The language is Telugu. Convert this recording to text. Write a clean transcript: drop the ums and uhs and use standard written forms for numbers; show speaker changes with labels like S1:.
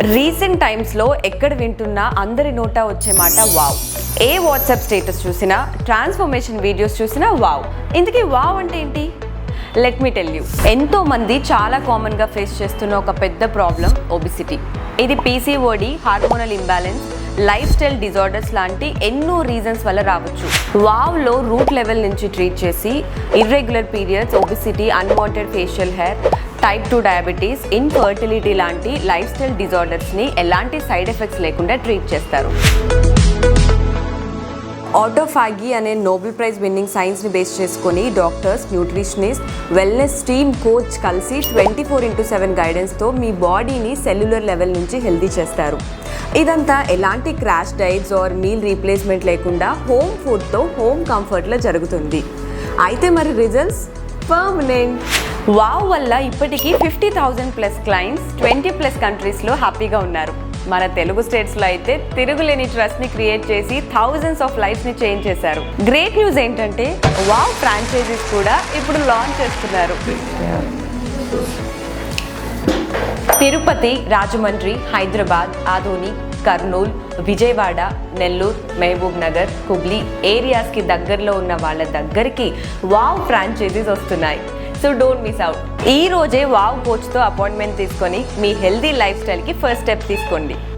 S1: రీసెంట్ టైమ్స్లో ఎక్కడ వింటున్నా అందరి నోటా వచ్చే మాట వావ్. ఏ వాట్సాప్ స్టేటస్ చూసినా, ట్రాన్స్ఫర్మేషన్ వీడియోస్ చూసినా వావ్. ఇంతకీ వావ్ అంటే ఏంటి? Let me tell you. ఎంతో మంది చాలా కామన్గా ఫేస్ చేస్తున్న ఒక పెద్ద ప్రాబ్లం ఒబిసిటీ. ఇది PCOD, hormonal imbalance, life style disorders లాంటి ఎన్నో రీజన్స్ వల్ల రావచ్చు. వావ్లో రూట్ లెవెల్ నుంచి ట్రీట్ చేసి irregular periods, obesity, unwanted facial hair, type 2 diabetes, infertility లాంటి లైఫ్ స్టైల్ డిజార్డర్స్ని ఎలాంటి సైడ్ ఎఫెక్ట్స్ లేకుండా ట్రీట్ చేస్తారు. ఆటోఫాగీ అనే నోబెల్ ప్రైజ్ విన్నింగ్ సైన్స్ని బేస్ చేసుకొని doctors, nutritionist, wellness team, coach కలిసి 24/7 గైడెన్స్తో మీ బాడీని సెల్యులర్ లెవెల్ నుంచి హెల్తీ చేస్తారు. ఇదంతా ఎలాంటి crash diets or meal replacement లేకుండా హోమ్ ఫుడ్తో హోమ్ కంఫర్ట్లో జరుగుతుంది. అయితే మరి రిజల్ట్స్ పర్మనెంట్. వావ్ వల్ల ఇప్పటికీ 50,000+ క్లయింట్స్ 20+ కంట్రీస్లో హ్యాపీగా ఉన్నారు. మన తెలుగు స్టేట్స్లో అయితే తిరుగులేని ట్రస్ట్ని క్రియేట్ చేసి థౌజండ్స్ ఆఫ్ లైఫ్స్ని చేంజ్ చేశారు. గ్రేట్ న్యూస్ ఏంటంటే వావ్ ఫ్రాంచైజీస్ కూడా ఇప్పుడు లాంచ్ చేస్తున్నారు. తిరుపతి, రాజమండ్రి, హైదరాబాద్, ఆదోని, కర్నూలు, విజయవాడ, నెల్లూరు, మహబూబ్ నగర్, హుబ్లీ ఏరియాస్కి దగ్గరలో ఉన్న వాళ్ళ దగ్గరికి వావ్ ఫ్రాంచైజీస్ వస్తున్నాయి. So don't miss out. ఈ రోజే వావ్ కోచ్తో అపాయింట్మెంట్ తీసుకొని మీ హెల్దీ లైఫ్ స్టైల్కి ఫస్ట్ స్టెప్ తీసుకోండి.